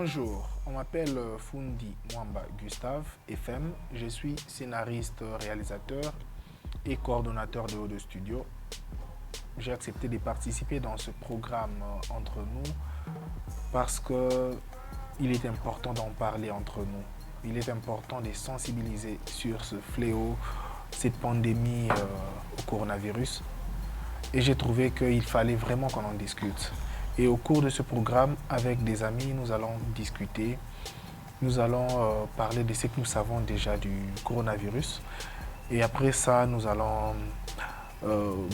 Bonjour, on m'appelle Fundi Mwamba Gustave, FM. Je suis scénariste, réalisateur et coordonnateur de Haut de Studio. J'ai accepté de participer dans ce programme entre nous parce qu'il est important d'en parler entre nous. Il est important de sensibiliser sur ce fléau, cette pandémie au coronavirus. Et j'ai trouvé qu'il fallait vraiment qu'on en discute. Et au cours de ce programme, avec des amis, nous allons discuter. Nous allons parler de ce que nous savons déjà du coronavirus. Et après ça, nous allons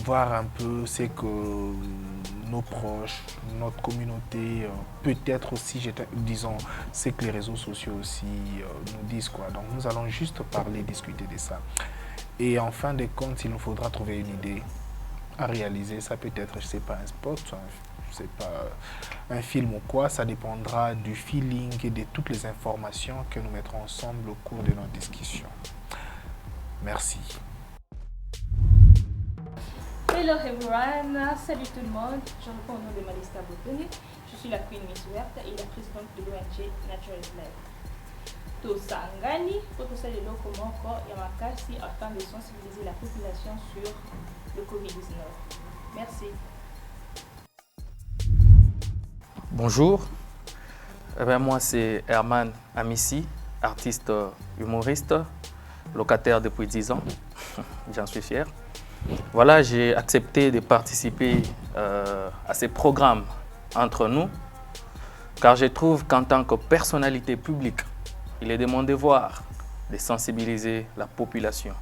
voir un peu ce que nos proches, notre communauté, peut-être aussi, disons, ce que les réseaux sociaux aussi nous disent, quoi. Donc nous allons juste parler, discuter de ça. Et en fin de compte, il nous faudra trouver une idée à réaliser. Ça peut être, je ne sais pas, un spot, c'est pas un film ou quoi, ça dépendra du feeling et de toutes les informations que nous mettrons ensemble au cours de notre discussion. Merci. Hello everyone, salut tout le monde, je réponds au nom de Malista Botoni, je suis la Queen Miss Verte et la présidente de l'ONG Natural Life. Tosangani, potosali loko moko ya makasi afin de sensibiliser la population sur le Covid-19. Merci. Bonjour, moi c'est Herman Amissi, artiste humoriste, locataire depuis 10 ans, j'en suis fier. Voilà, j'ai accepté de participer à ces programmes entre nous, car je trouve qu'en tant que personnalité publique, il est de mon devoir de sensibiliser la population.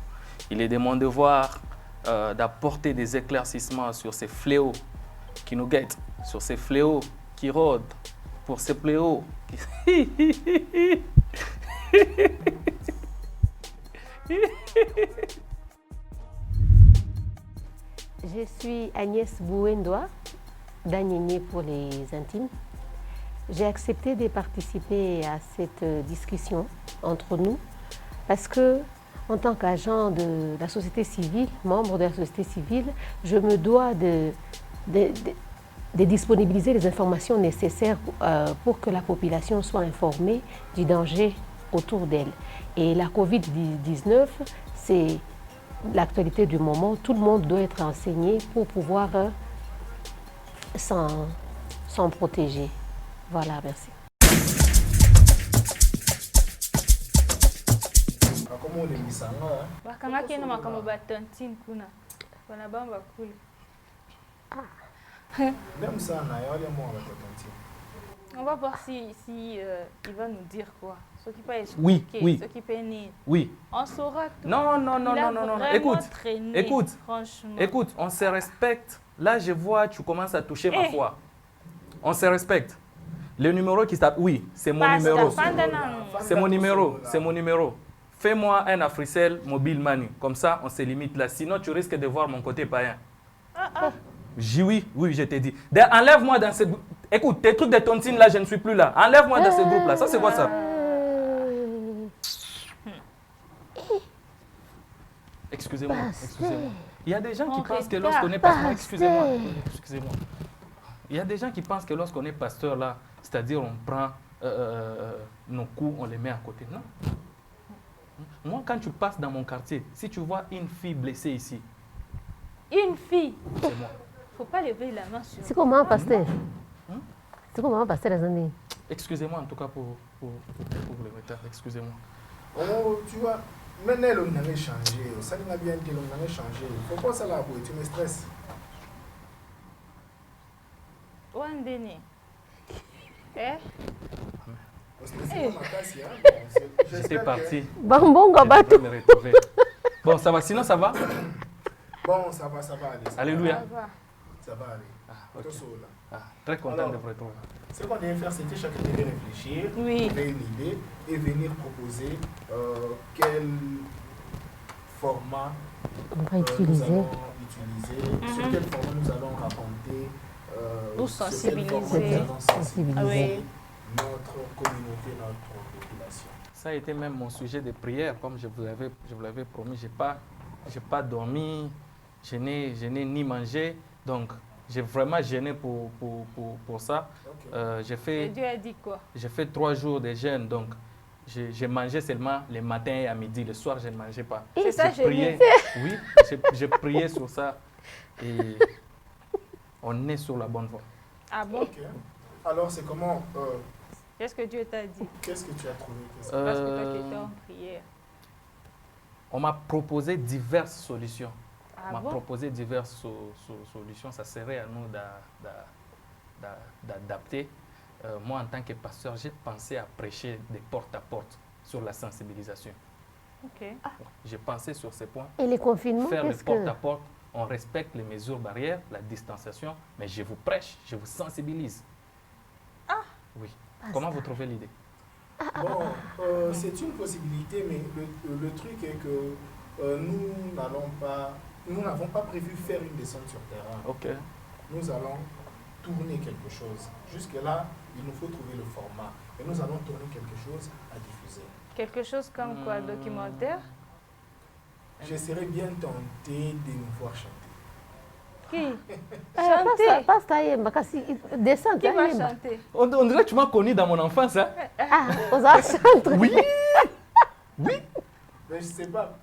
Il est de mon devoir d'apporter des éclaircissements sur ces fléaux qui nous guettent, sur ces fléaux qui rôdent, pour ces fléaux qui... Je suis Agnès Bouendoa, d'Agnéné pour les intimes. J'ai accepté de participer à cette discussion entre nous parce que, en tant qu'agent de la société civile, membre de la société civile, je me dois de disponibiliser les informations nécessaires pour que la population soit informée du danger autour d'elle. Et la Covid-19, c'est l'actualité du moment. Tout le monde doit être enseigné pour pouvoir s'en protéger. Voilà, merci. On va voir si il va nous dire quoi. Ce qui peut expliquer, Oui. ce qui peut nier. Oui. On saura tout. Non. Écoute, on se respecte. Là, je vois, tu commences à toucher ma foi. On se respecte. Le numéro qui s'appelle... Oui, c'est mon numéro. C'est mon numéro. Fais-moi un Africell Mobile Money. Comme ça, on se limite là. Sinon, tu risques de voir mon côté païen. Oui, je t'ai dit. Enlève-moi dans ce... Écoute, tes trucs de tontine là, je ne suis plus là. Enlève-moi dans ce groupe là. Ça, c'est quoi ça? Excusez-moi. Il y a des gens qui pensent que lorsqu'on est pasteur... Excusez-moi. Il y a des gens qui pensent que lorsqu'on est pasteur là, c'est-à-dire on prend nos coups, on les met à côté. Non. Moi, quand tu passes dans mon quartier, si tu vois une fille blessée ici... Une fille? C'est moi. Faut pas lever la main sur... C'est comment, pasteur? C'est comment, pasteur, les amis? Excusez-moi en tout cas pour le retard. Excusez-moi. Oh, tu vois, maintenant l'on a changé. Ça n'a bien été, l'on a changé. Faut pas ça là, tu me stresses. Wandeni. J'étais parti. Bon, Gabato. Bon, ça va, sinon ça va? Bon, ça va aller. Alléluia. Ça va aller. Okay. Très content de vous retrouver. Ce qu'on devait faire, c'était chacun devait réfléchir, trouver une idée et venir proposer quel format nous allons utiliser, sur quel format nous allons raconter, ou sensibiliser notre communauté, notre population. Ça a été même mon sujet de prière, comme je vous l'avais promis. Je n'ai pas dormi, je n'ai ni mangé. Donc, j'ai vraiment gêné pour ça. Et Dieu a dit quoi? J'ai fait 3 jours de jeûne, donc j'ai mangé seulement le matin et à midi. Le soir, je ne mangeais pas. C'est ça, j'ai prié. Oui, j'ai prié sur ça et on est sur la bonne voie. Ah bon? Ok. Alors, c'est comment Qu'est-ce que Dieu t'a dit? Qu'est-ce que tu as trouvé? Parce que toi, tu étais en prière. On m'a proposé diverses solutions. Ah On m'a bon? proposé diverses solutions. Ça serait à nous d'adapter. Moi, en tant que pasteur, j'ai pensé à prêcher des porte à porte sur la sensibilisation. Ok. J'ai pensé sur ces points. Et les confinements, Faire le qu'est-ce porte que... à porte, on respecte les mesures barrières, la distanciation, mais je vous prêche, je vous sensibilise. Ah! Oui. Comment vous trouvez l'idée? Bon, c'est une possibilité, mais le truc est que nous n'avons pas prévu faire une descente sur terrain. Ok. Nous allons tourner quelque chose. Jusque-là, il nous faut trouver le format. Et nous allons tourner quelque chose à diffuser. Quelque chose comme quoi? Documentaire? Je serais bien tenté de nous voir chanter. Qui? Chanter? Pas ça, descente. Qui va chanter? On dirait que tu m'as connu dans mon enfance, hein? Ah, on va chanter. Oui. Oui. Mais je sais pas.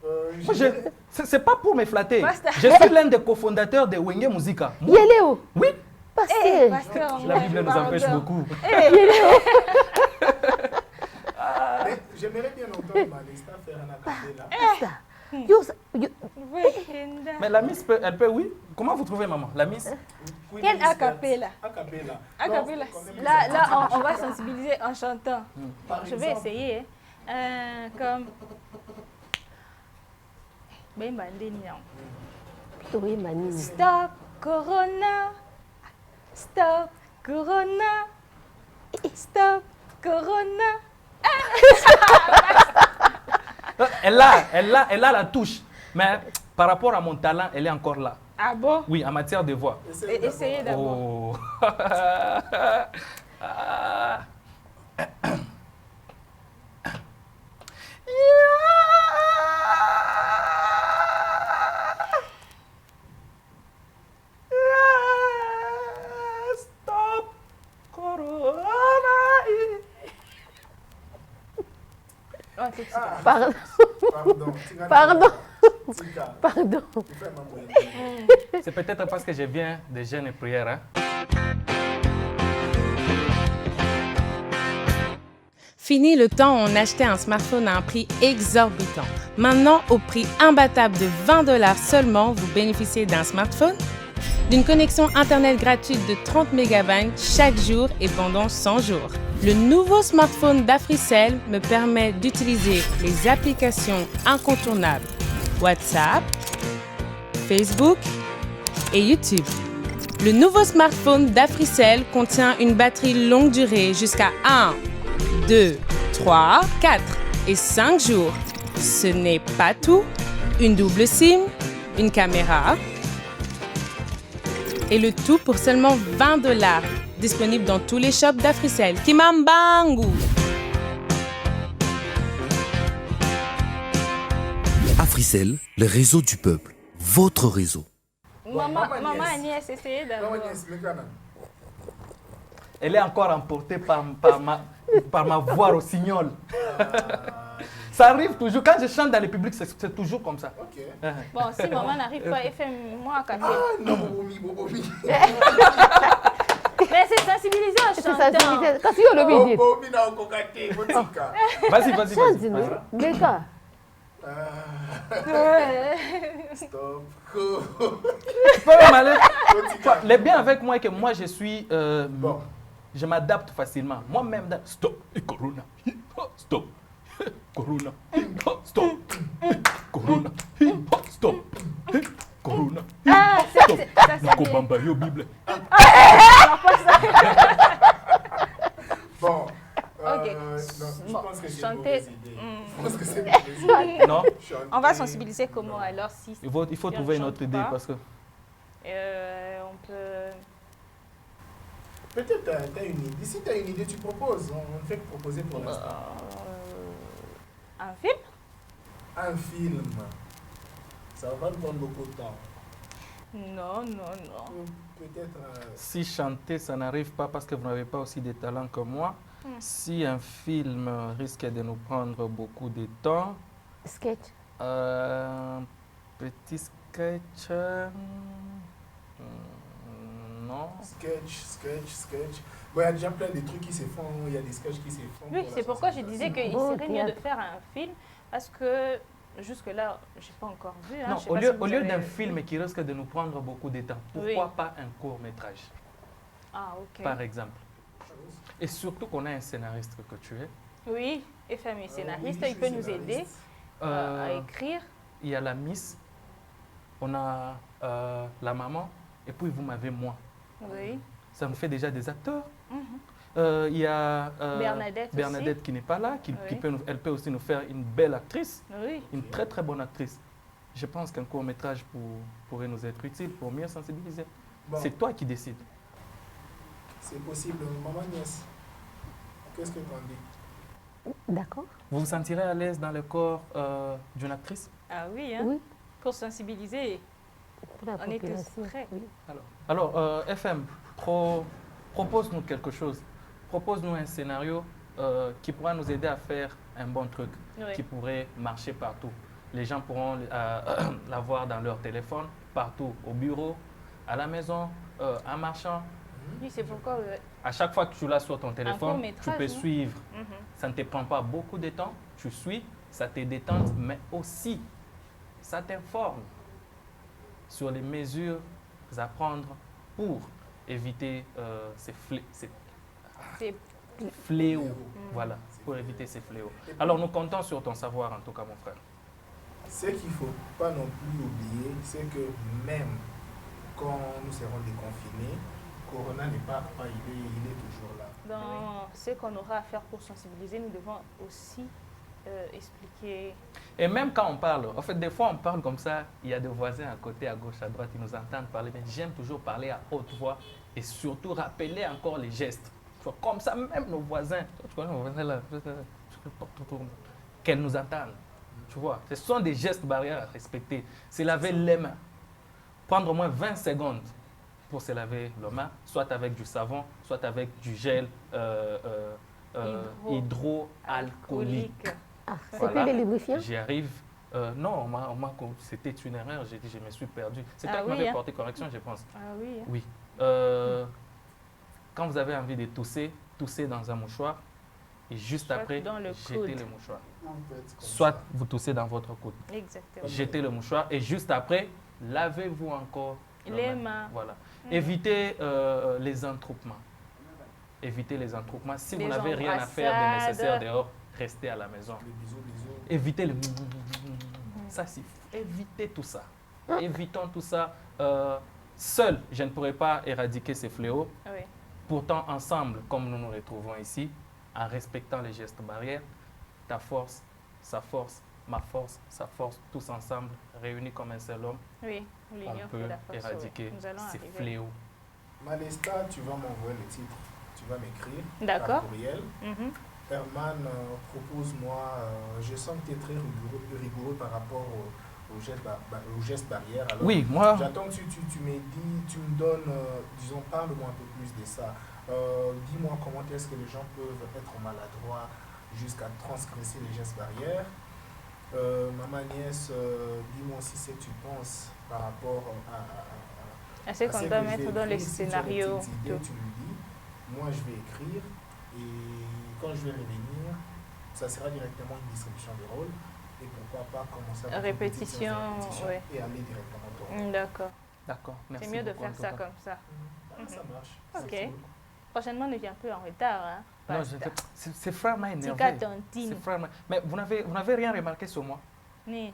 C'est pas pour me flatter. Basta. Je suis l'un des cofondateurs de Wenge Musica. Il est où? Oui. Eh, Pasteur. pasteur, La Bible nous empêche pardon. beaucoup. Mais j'aimerais bien entendre Malista faire un acapella. Pasteur. Mais la Miss, elle peut, oui. Comment vous trouvez, maman? La Miss? Quel acapella? Acapella. Acapella. Non, Là, on va sensibiliser en chantant. par Je vais exemple, essayer. Comme. Ben bandeniam. Oui, Manini. Stop Corona. Stop Corona. Stop Corona. Elle a la touche. Mais par rapport à mon talent, elle est encore là. Ah bon? Oui, en matière de voix. Essayez d'abord. Oh. Stop Corona. Oh, c'est ça. Pardon. Pardon. Pardon. Tika. Pardon. Fais ma moyenne. C'est peut-être parce que je viens de jeûne et prière. Hein? Fini le temps où on achetait un smartphone à un prix exorbitant. Maintenant, au prix imbattable de 20 $ seulement, vous bénéficiez d'un smartphone, d'une connexion Internet gratuite de 30 MB chaque jour et pendant 100 jours. Le nouveau smartphone d'Africell me permet d'utiliser les applications incontournables WhatsApp, Facebook et YouTube. Le nouveau smartphone d'Africell contient une batterie longue durée jusqu'à 1, 2, 3, 4 et 5 jours. Ce n'est pas tout. Une double SIM, une caméra et le tout pour seulement 20 $. Disponible dans tous les shops d'Africell. Kimambangu! Africell, le réseau du peuple, votre réseau. Maman Agnès, essayez Maman d'abord. Agnès, le canal. Elle est encore emportée par ma voix rossignol. Ça arrive toujours. Quand je chante dans le public, c'est toujours comme ça. Ok. Bon, si maman n'arrive pas, fais-moi un café. Ah non, Bobomi, Bobomi. Mais c'est sensibiliser en C'est chantant. sensibilisé. Quand tu as le billet. Bobomi na okokate, botika. Vas-y. Chante-nous. Les gars. Stop. Tu peux même aller. Botika. Le bien avec moi est que moi, je suis... Bon. Je m'adapte facilement. Moi-même, stop, et Corona, stop, Corona, stop, Corona, stop, Corona, Ah, ça c'est bien. Nakobamba yo Bible. Bon. Ok. Non, je Bon, pense que j'ai une chanter. mauvaise idée. Je pense que c'est une mauvaise idée. Non, Chanter. On va sensibiliser comment alors si il faut si on trouver une chante autre idée pas, parce que... on peut... Peut-être tu as une idée. Si tu as une idée, tu proposes. On ne fait que proposer pour l'instant. Un film? Un film. Ça va pas nous prendre beaucoup de temps. Non. peut-être... Si chanter, ça n'arrive pas parce que vous n'avez pas aussi des talents que moi. Si un film risque de nous prendre beaucoup de temps, Sketch. petit sketch, non. Sketch. Bon, il y a déjà plein de trucs qui se font, il y a des sketchs qui se font. Oui, c'est pourquoi je disais qu'il Beau serait mieux de théâtre. faire un film parce que jusque-là, je n'ai pas encore vu. Hein, Non, je sais au pas lieu, si vous au lieu avez d'un vu. film qui risque de nous prendre beaucoup de temps, pourquoi pas un court-métrage, Ah, ok. par exemple? Et surtout qu'on a un scénariste que tu es. Oui, FM est scénariste, oui, il peut nous aider à Euh, écrire. Il y a la Miss, on a la maman, et puis vous m'avez moi. Oui. Ça nous fait déjà des acteurs. Mhm. Il y a Bernadette qui n'est pas là, qui Oui. elle peut aussi nous faire une belle actrice, Oui. une très très bonne actrice. Je pense qu'un court-métrage pourrait nous être utile pour mieux sensibiliser. Bon, C'est toi qui décides. c'est possible. Maman Nièce, qu'est-ce que tu en dis? D'accord. Vous vous sentirez à l'aise dans le corps d'une actrice? Ah oui, hein? Oui, Pour sensibiliser. pour la On est tous population. prêts. Oui. Alors, FM, propose-nous quelque chose. Propose-nous un scénario qui pourra nous aider à faire un bon truc, Oui. qui pourrait marcher partout. Les gens pourront l'avoir dans leur téléphone, partout, au bureau, à la maison, en marchant. Oui, c'est pourquoi. À chaque fois que tu l'as sur ton téléphone, tu court-métrage, peux hein. suivre. Mhm. Ça ne te prend pas beaucoup de temps, tu suis, ça te détend, mais aussi, ça t'informe sur les mesures à prendre pour éviter ces C'est fléaux. Voilà, pour éviter ces fléaux. Alors, nous comptons sur ton savoir, en tout cas, mon frère. Ce qu'il ne faut pas non plus oublier, c'est que même quand nous serons déconfinés, Corona n'est pas, il est toujours là. dans ce qu'on aura à faire pour sensibiliser, nous devons aussi expliquer. Et même quand on parle, en fait, des fois, on parle comme ça, il y a des voisins à côté, à gauche, à droite, ils nous entendent parler, mais j'aime toujours parler à haute voix et surtout rappeler encore les gestes. Tu vois, comme ça, même nos voisins, tu connais nos voisins là, qu'elles nous entendent. Tu vois, ce sont des gestes barrières à respecter. Se laver les mains, prendre au moins 20 secondes pour se laver les mains, soit avec du savon, soit avec du gel hydroalcoolique. Ah, c'est Voilà. plus les lubrifiants? J'y arrive. Non, c'était une erreur, j'ai dit, je me suis perdu. C'est toi Ah qui oui, m'avais hein. porté correction, je pense. Ah oui. Hein. Oui. Quand vous avez envie de tousser, toussez dans un mouchoir et juste Soit après, dans le jetez coude. le mouchoir. En fait, comme Soit ça. vous toussez dans votre coude, Exactement. jetez le mouchoir et juste après, lavez-vous encore Les mains. Voilà. Mhm. Évitez les entroupements. Évitez les entroupements. Si vous Les n'avez rien à faire de embrassades. nécessaire dehors, restez à la maison. Les bisous. Évitez le... Ça, c'est... Évitez tout ça. Évitons tout ça. Seul, je ne pourrais pas éradiquer ces fléaux. Oui. Pourtant, ensemble, comme nous nous retrouvons ici, en respectant les gestes barrières, ta force, sa force, ma force, sa force, tous ensemble, réunis comme un seul homme, Oui. L'union on fait peut la force. éradiquer Oui. Nous allons ces arriver. fléaux. Malesta, tu vas m'envoyer le titre. Tu vas m'écrire. D'accord. Par courriel. Mhm. Herman, propose-moi, je sens que tu es très rigoureux par rapport aux gestes barrières. Alors, Oui, moi, j'attends que tu me dis, tu me donnes, disons, parle-moi un peu plus de ça. Dis-moi comment est-ce que les gens peuvent être maladroits jusqu'à transgresser les gestes barrières. Maman Nièce, dis-moi aussi ce que tu penses par rapport à C'est ce qu'on que doit je vais mettre dans les écrire. Si tu as des scénarios. petites idées, tu me dis. Moi, je vais écrire et quand je vais revenir, ça sera directement une distribution de rôles et pourquoi pas commencer à faire une petite séance de Répétition, ouais. et aller directement au rôle. D'accord. d'accord, merci C'est mieux de beaucoup, en faire tout ça cas. comme ça. Ça marche. Ok. Merci beaucoup. Prochainement, ne viens plus en retard. Hein. Non, Basta. c'est frère m'a énervé. Tika C'est tontine. frère m'a- Mais vous n'avez rien remarqué sur moi. Ni.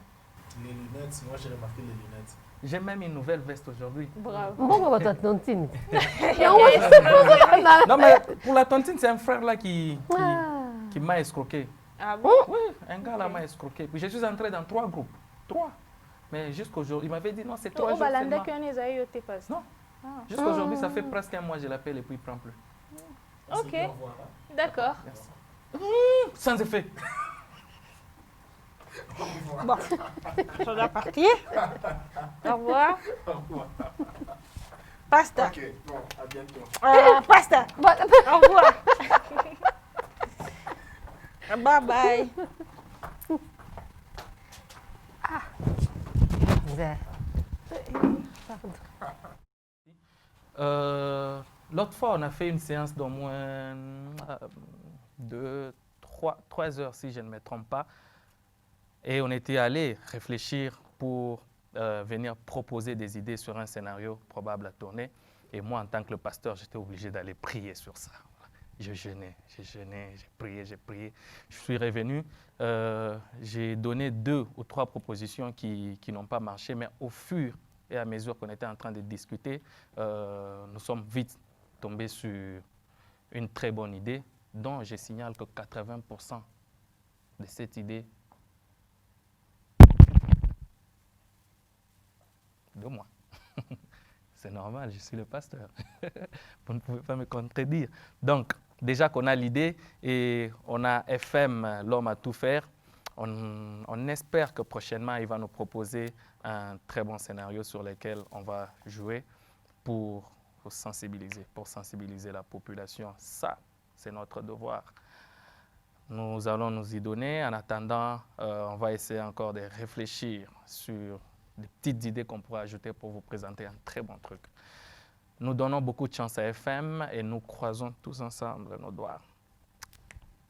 Les lunettes, moi j'ai remarqué les lunettes. J'ai même une nouvelle veste aujourd'hui. Bravo. Bon, votre tontine. Non, mais pour la tontine, c'est un frère là qui m'a escroqué. Ah bon? Oui, un gars là m'a escroqué. Puis je suis entré dans 3 groupes. 3. Mais jusqu'aujourd'hui, il m'avait dit non, c'est 3 Oh, jours balanda seulement. qui on est te passe. Non. Ah. Jusqu'aujourd'hui, ça fait presque un mois, je l'appelle et puis il ne prend plus. Merci, Ok. au revoir, hein. D'accord. Merci. Sans effet. Bon. Je dois partir. Au revoir. Au revoir. Pasta. Ok, bon, à bientôt. Pasta. Au revoir. Bye bye. L'autre fois, on a fait une séance d'au moins 3 heures, si je ne me trompe pas. Et on était allé réfléchir pour venir proposer des idées sur un scénario probable à tourner. Et moi, en tant que le pasteur, j'étais obligé d'aller prier sur ça. Je jeûnais, j'ai prié. Je suis revenu, j'ai donné 2 ou 3 propositions qui n'ont pas marché, mais au fur et à mesure qu'on était en train de discuter, nous sommes vite tombés sur une très bonne idée, dont je signale que 80% de cette idée de moi. C'est normal, je suis le pasteur. Vous ne pouvez pas me contredire. Donc, déjà qu'on a l'idée et on a FM, l'homme à tout faire, on espère que prochainement, il va nous proposer un très bon scénario sur lequel on va jouer pour sensibiliser la population. Ça, c'est notre devoir. Nous allons nous y donner. En attendant, on va essayer encore de réfléchir sur des petites idées qu'on pourra ajouter pour vous présenter un très bon truc. Nous donnons beaucoup de chance à FM et nous croisons tous ensemble nos doigts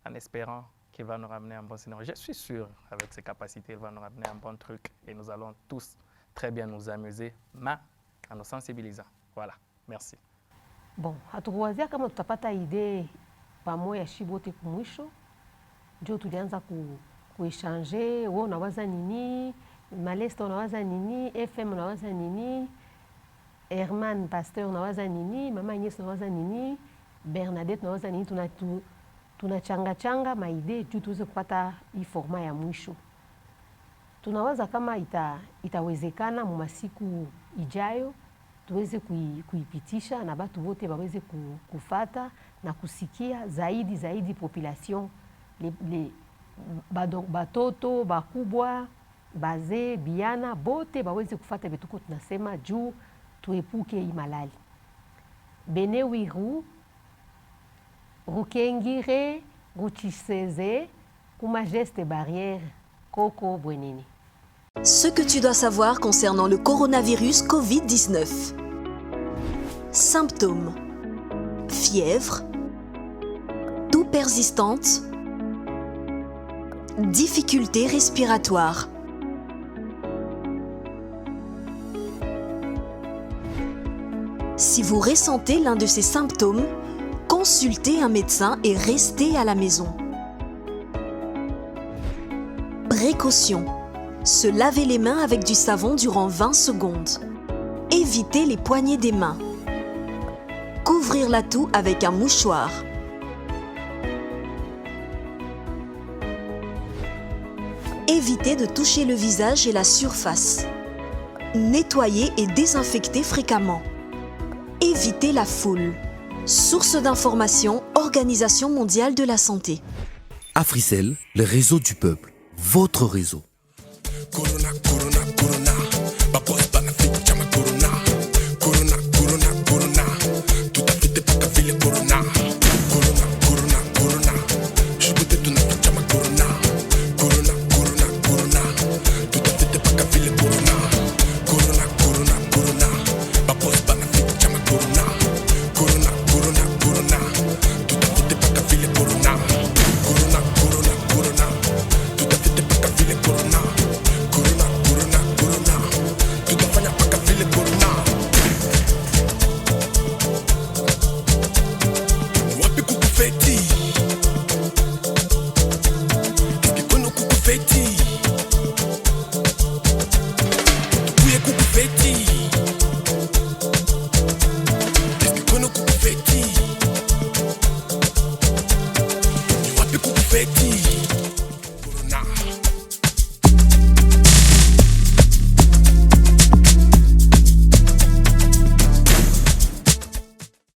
en espérant qu'il va nous ramener un bon scénario. Je suis sûr, avec ses capacités, il va nous ramener un bon truc et nous allons tous très bien nous amuser, mais en nous sensibilisant. Voilà, merci. Bon, hatukuwazia kama tutapata idee pamoja shibote kumwisho, ndio tulianza kuechange, wewe unawaza nini, Malesta unawaza nini, FM unawaza nini, Herman Pasteur unawaza nini, Mama Agnes unawaza nini, Bernadette unawaza nini, tunachanga maide juu tuweze kupata hii forma ya mwisho. Tunawaza kama itawezekana mu masiku ijayo tuweze kuipitisha na batu wote waweze kufata na kusikia zaidi population, batoto, bakubwa, bazee, biana, bote baweze kufata betuko tunasema juu tuepuke hii malali. Bene Wiru, Rukengire, Ruchiseze, kuma geste barrière, Koko Bwenini. Ce que tu dois savoir concernant le coronavirus Covid-19. Symptômes: fièvre, toux persistante, difficultés respiratoires. Si vous ressentez l'un de ces symptômes, consultez un médecin et restez à la maison. Précaution: se laver les mains avec du savon durant 20 secondes. Évitez les poignées des mains. Couvrir la toux avec un mouchoir. Évitez de toucher le visage et la surface. Nettoyer et désinfecter fréquemment. Évitez la foule. Source d'information, Organisation mondiale de la santé. Africell, le réseau du peuple, votre réseau. Corona, corona, corona. Baboy banafit chama corona. Corona, corona, corona. Tout à fait pas ville corona. Corona, corona, corona. Je peux te donner chama corona. Corona, corona, corona. Tout à fait pas ville corona. Corona, corona, corona. Baboy banafit chama corona. Corona, corona, corona. Tout à fait pas ville corona. Corona, corona, corona. Tout à fait pas ville corona. Corona, corona, corona. Tutafanya paka vile corona. Wapi kukufeti? Eske kwenu kukufeti? Tukuye kukufeti?